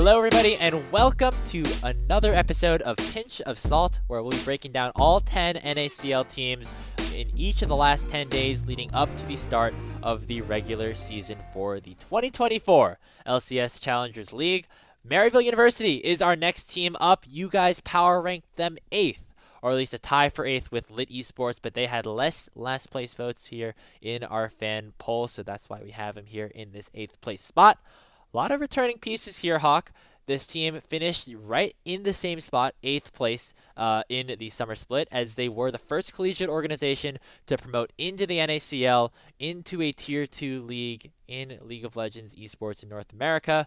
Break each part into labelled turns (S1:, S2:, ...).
S1: Hello, everybody, and welcome to another episode of Pinch of Salt, where we'll be breaking down all 10 NACL teams in each of the last 10 days leading up to the start of the regular season for the 2024 LCS Challengers League. Maryville University is our next team up. You guys power ranked them 8th, or at least a tie for 8th with Lit Esports, but they had less last place votes here in our fan poll, so that's why we have them here in this 8th place spot. A lot of returning pieces here, Hawk. This team finished right in the same spot, 8th place in the summer split, as they were the first collegiate organization to promote into the NACL, into a Tier 2 league in League of Legends esports in North America.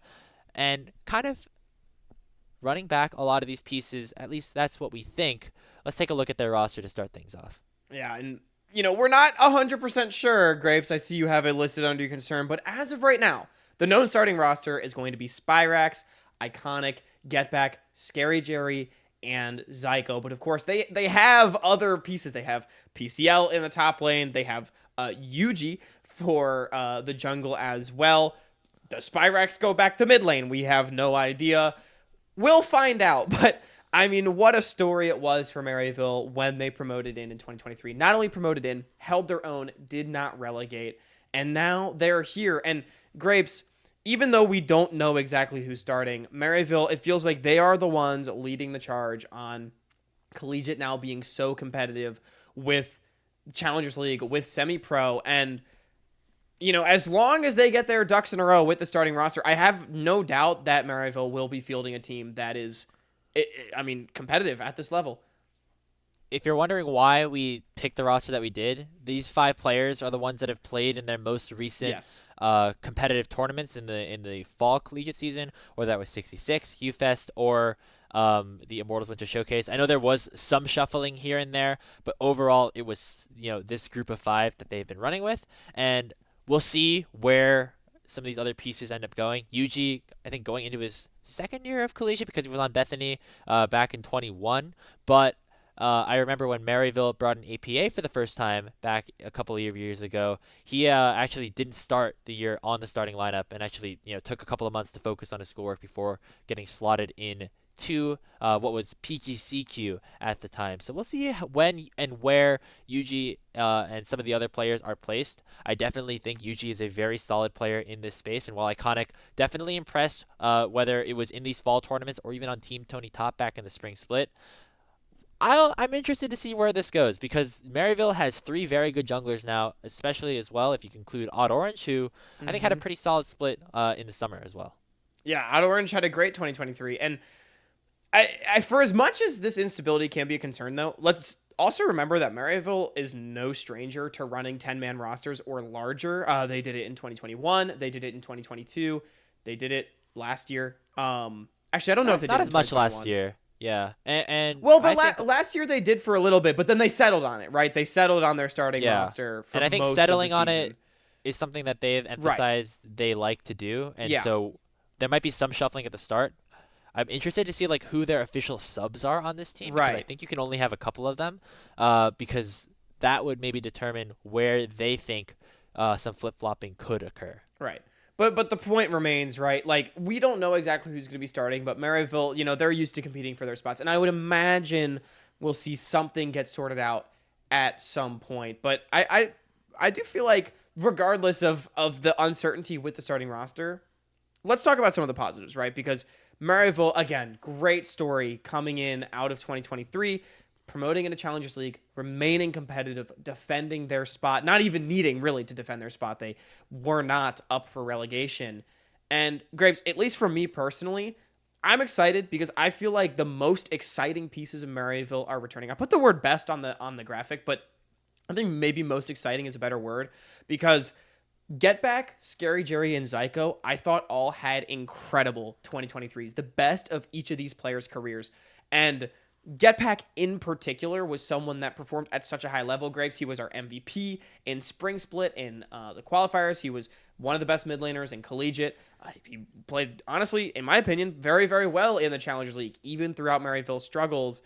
S1: And kind of running back a lot of these pieces, at least that's what we think. Let's take a look at their roster to start things off.
S2: Yeah, and, we're not 100% sure, Grapes. I see you have it listed under your concern, but as of right now, the known starting roster is going to be Spyrax, Iconic, Getback, Scary Jerry, and Zyko. But of course, they have other pieces. They have PCL in the top lane. They have Yuji for the jungle as well. Does Spyrax go back to mid lane? We have no idea. We'll find out. But, what a story it was for Maryville when they promoted in 2023. Not only promoted in, held their own, did not relegate, and now they're here. And Grapes, even though we don't know exactly who's starting, Maryville, it feels like they are the ones leading the charge on collegiate now being so competitive with Challengers League, with semi-pro, and, as long as they get their ducks in a row with the starting roster, I have no doubt that Maryville will be fielding a team that is, competitive at this level.
S1: If you're wondering why we picked the roster that we did, these 5 players are the ones that have played in their most recent competitive tournaments in the fall collegiate season, or that was 66, HuFest, or the Immortals Winter Showcase. I know there was some shuffling here and there, but overall it was this group of 5 that they've been running with, and we'll see where some of these other pieces end up going. Yuji, I think, going into his second year of collegiate because he was on Bethany back in 21, but I remember when Maryville brought in APA for the first time back a couple of years ago, he actually didn't start the year on the starting lineup and actually took a couple of months to focus on his schoolwork before getting slotted in to what was PGCQ at the time. So we'll see when and where Yuji and some of the other players are placed. I definitely think Yuji is a very solid player in this space, and while Iconic definitely impressed, whether it was in these fall tournaments or even on Team Tony Top back in the spring split, I'm interested to see where this goes, because Maryville has 3 very good junglers now, especially as well if you include Odd Orange, who I think had a pretty solid split in the summer as well.
S2: Yeah, Odd Orange had a great 2023, and I for as much as this instability can be a concern, though, let's also remember that Maryville is no stranger to running 10-man rosters or larger. They did it in 2021, they did it in 2022, they did it last year. Actually, I don't know if they did it in 2021.
S1: Not as much last year. Yeah, and
S2: last year they did for a little bit, but then they settled on it, right? They settled on their starting roster for most of the season. And I think settling on it
S1: is something that they've emphasized they like to do, and so there might be some shuffling at the start. I'm interested to see who their official subs are on this team, because I think you can only have a couple of them, because that would maybe determine where they think some flip-flopping could occur.
S2: Right. But the point remains, right? We don't know exactly who's going to be starting, but Maryville, they're used to competing for their spots. And I would imagine we'll see something get sorted out at some point. But I do feel like, regardless of the uncertainty with the starting roster, let's talk about some of the positives, right? Because Maryville, again, great story coming in out of 2023, promoting in a Challengers League, remaining competitive, defending their spot, not even needing really to defend their spot. They were not up for relegation. And Grapes, at least for me personally, I'm excited because I feel like the most exciting pieces of Maryville are returning. I put the word best on the graphic, but I think maybe most exciting is a better word, because Getback, Scary Jerry, and Zyko, I thought all had incredible 2023s, the best of each of these players' careers. And Getback in particular was someone that performed at such a high level. Grapes, he was our MVP in Spring Split in the qualifiers. He was one of the best mid laners in collegiate. He played, honestly, in my opinion, very, very well in the Challengers League, even throughout Maryville's struggles.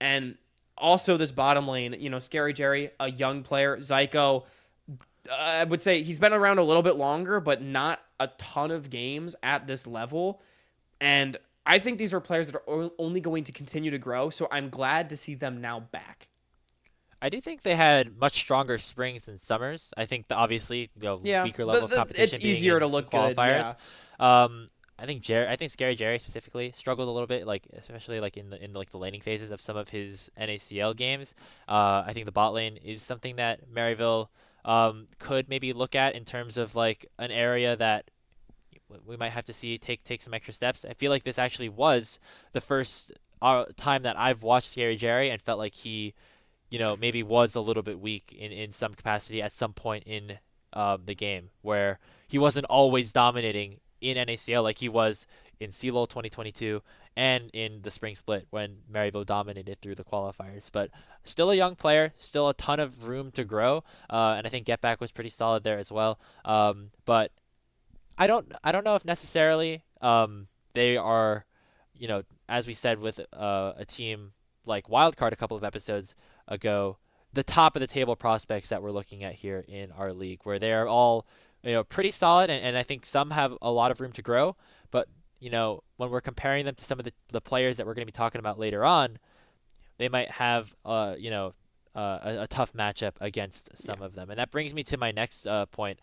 S2: And also this bottom lane, Scary Jerry, a young player. Zyko, I would say he's been around a little bit longer, but not a ton of games at this level. And I think these are players that are only going to continue to grow, so I'm glad to see them now back.
S1: I do think they had much stronger springs than summers. I think obviously
S2: Yeah,
S1: weaker level of
S2: it's
S1: competition being
S2: easier to
S1: in
S2: look good.
S1: qualifiers.
S2: Yeah,
S1: I think Scary Jerry specifically struggled a little bit, like especially like in like the laning phases of some of his NACL games. I think the bot lane is something that Maryville could maybe look at in terms of like an area that we might have to see take some extra steps. I feel like this actually was the first time that I've watched Scary Jerry and felt like he maybe was a little bit weak in some capacity at some point in the game, where he wasn't always dominating in NACL like he was in CLOL 2022 and in the spring split when Maryville dominated through the qualifiers. But still a young player, still a ton of room to grow, and I think Get Back was pretty solid there as well. But I don't know if necessarily they are, as we said with a team like Wildcard a couple of episodes ago, the top of the table prospects that we're looking at here in our league, where they are all, pretty solid, and I think some have a lot of room to grow. But when we're comparing them to some of the players that we're going to be talking about later on, they might have a tough matchup against some of them. And that brings me to my next point,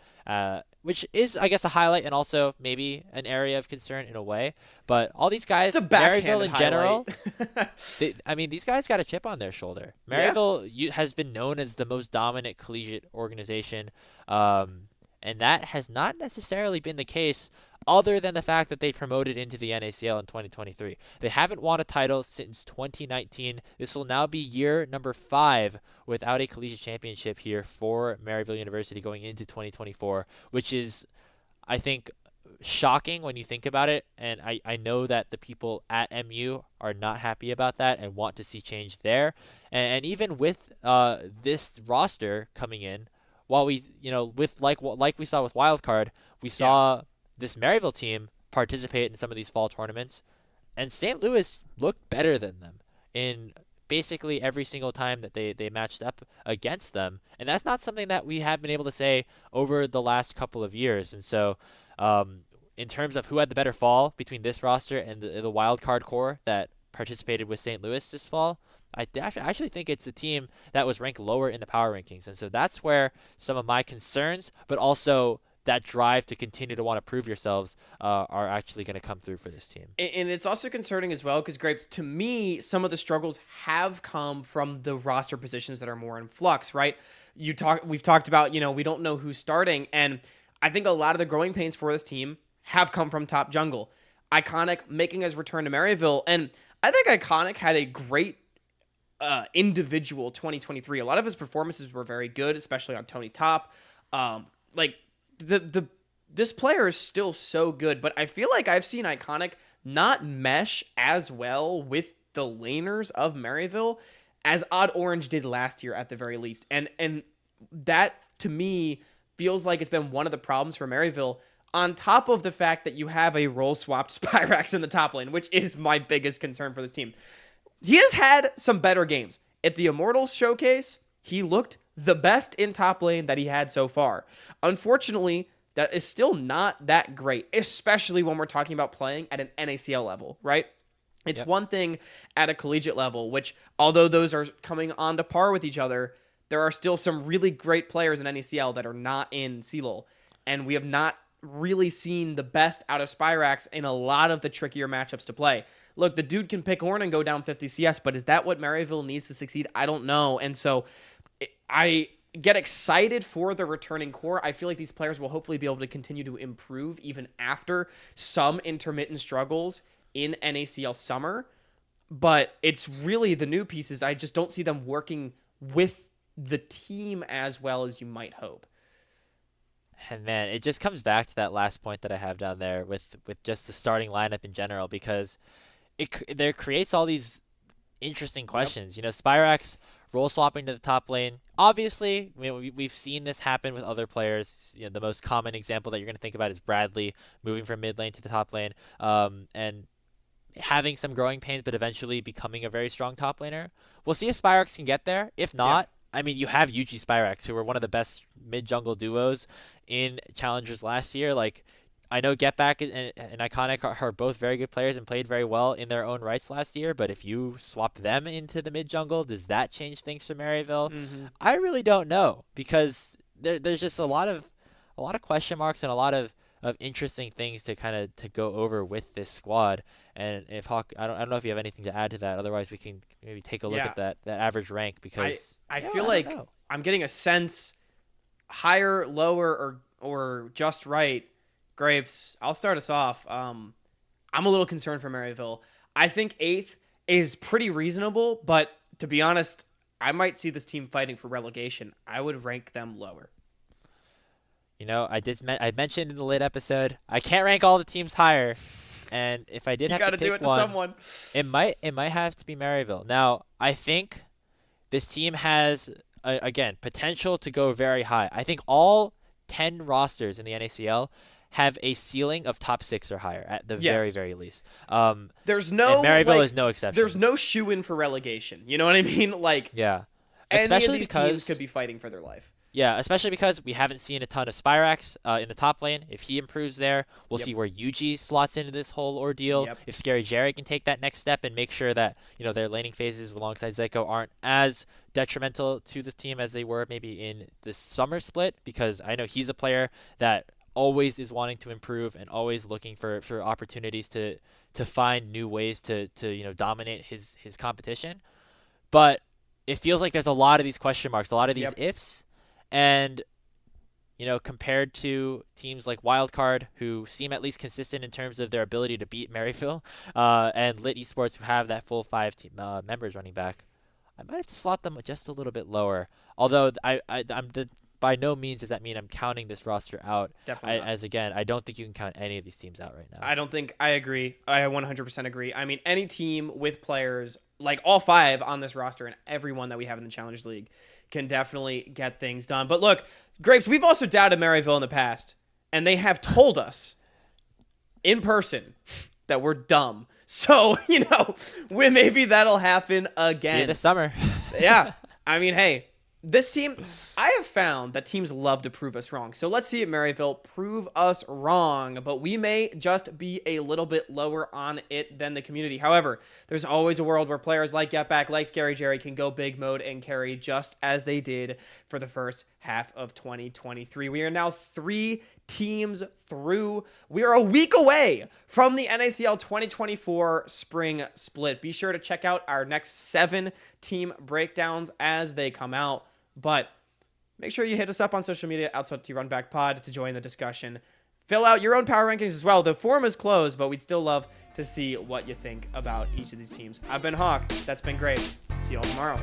S1: which is, I guess, a highlight and also maybe an area of concern in a way. But all these guys,
S2: it's a
S1: Maryville
S2: backhanded
S1: in general,
S2: highlight.
S1: these guys got a chip on their shoulder.
S2: Yeah.
S1: Maryville has been known as the most dominant collegiate organization, and that has not necessarily been the case other than the fact that they promoted into the NACL in 2023. They haven't won a title since 2019. This will now be year number 5 without a collegiate championship here for Maryville University going into 2024, which is, I think, shocking when you think about it. And I know that the people at MU are not happy about that and want to see change there. And even with this roster coming in, while we, with like we saw with Wildcard, we saw this Maryville team participate in some of these fall tournaments, and St. Louis looked better than them in basically every single time that they matched up against them. And that's not something that we have been able to say over the last couple of years. And so in terms of who had the better fall between this roster and the wild card core that participated with St. Louis this fall, I actually think it's a team that was ranked lower in the power rankings. And so that's where some of my concerns, but also that drive to continue to want to prove yourselves are actually going to come through for this team.
S2: And it's also concerning as well because, Grapes, to me, some of the struggles have come from the roster positions that are more in flux, right? We've talked about, we don't know who's starting, and I think a lot of the growing pains for this team have come from top jungle. Iconic making his return to Maryville, and I think Iconic had a great individual 2023. A lot of his performances were very good, especially on Tony Top. This player is still so good, but I feel like I've seen Iconic not mesh as well with the laners of Maryville as Odd Orange did last year at the very least. And that to me feels like it's been one of the problems for Maryville, on top of the fact that you have a role swapped Spyrax in the top lane, which is my biggest concern for this team. He has had some better games. At the Immortals showcase, he looked the best in top lane that he had so far. Unfortunately, that is still not that great, especially when we're talking about playing at an NACL level, right? It's one thing at a collegiate level, which, although those are coming on to par with each other, there are still some really great players in NACL that are not in CLOL. And we have not really seen the best out of Spyrax in a lot of the trickier matchups to play. Look, the dude can pick Horn and go down 50 CS, but is that what Maryville needs to succeed? I don't know. And so I get excited for the returning core. I feel like these players will hopefully be able to continue to improve even after some intermittent struggles in NACL summer. But it's really the new pieces. I just don't see them working with the team as well as you might hope.
S1: And man, it just comes back to that last point that I have down there with just the starting lineup in general, because there creates all these interesting questions. Spyrax role swapping to the top lane. Obviously, we've seen this happen with other players. The most common example that you're going to think about is Bradley moving from mid lane to the top lane, and having some growing pains, but eventually becoming a very strong top laner. We'll see if Spyrax can get there. If not, you have Yuji Spyrax, who were one of the best mid jungle duos in Challengers last year. Like, I know Get Back and Iconic are both very good players and played very well in their own rights last year, but if you swap them into the mid-jungle, does that change things for Maryville? I really don't know, because there's just a lot of question marks and a lot of interesting things to kind of to go over with this squad. And if Hawk, I don't know if you have anything to add to that. Otherwise, we can maybe take a look at that average rank, because
S2: I feel like I'm getting a sense higher, lower, or just right. Grapes, I'll start us off. I'm a little concerned for Maryville. I think 8th is pretty reasonable, but to be honest, I might see this team fighting for relegation. I would rank them lower.
S1: You know, I mentioned in the late episode, I can't rank all the teams higher, and if I did have to pick
S2: do it
S1: one,
S2: to someone.
S1: It might have to be Maryville. Now, I think this team has again potential to go very high. I think all 10 rosters in the NACL have a ceiling of top 6 or higher at the very, very least.
S2: There's no
S1: Maryville is no exception.
S2: There's no shoe-in for relegation. You know what I mean? Like,
S1: yeah,
S2: especially any of these teams could be fighting for their life.
S1: Yeah, especially because we haven't seen a ton of Spyrax in the top lane. If he improves there, we'll see where Yuji slots into this whole ordeal. If Scary Jerry can take that next step and make sure that their laning phases alongside Zeko aren't as detrimental to the team as they were maybe in the summer split, because I know he's a player that always is wanting to improve and always looking for opportunities to find new ways to dominate his competition. But it feels like there's a lot of these question marks, a lot of these ifs. And, compared to teams like Wildcard, who seem at least consistent in terms of their ability to beat Maryville, and Lit Esports, who have that full 5 team, members running back, I might have to slot them just a little bit lower. Although by no means does that mean I'm counting this roster out.
S2: Definitely not.
S1: As again, I don't think you can count any of these teams out right now.
S2: I agree. I 100% agree. I mean, any team with players like all 5 on this roster and everyone that we have in the Challenge League can definitely get things done. But look, Grapes, we've also doubted Maryville in the past, and they have told us in person that we're dumb. So, maybe that'll happen again.
S1: See you this summer.
S2: Yeah. I mean, hey, this team, I have found that teams love to prove us wrong. So let's see at Maryville prove us wrong, but we may just be a little bit lower on it than the community. However, there's always a world where players like Get Back, like Scary Jerry, can go big mode and carry just as they did for the first half of 2023. We are now 3 teams through. We are a week away from the NACL 2024 spring split. Be sure to check out our next 7 team breakdowns as they come out. But make sure you hit us up on social media at Salty Runback Pod to join the discussion. Fill out your own power rankings as well. The forum is closed, but we'd still love to see what you think about each of these teams. I've been Hawk. That's been Grace. See you all tomorrow.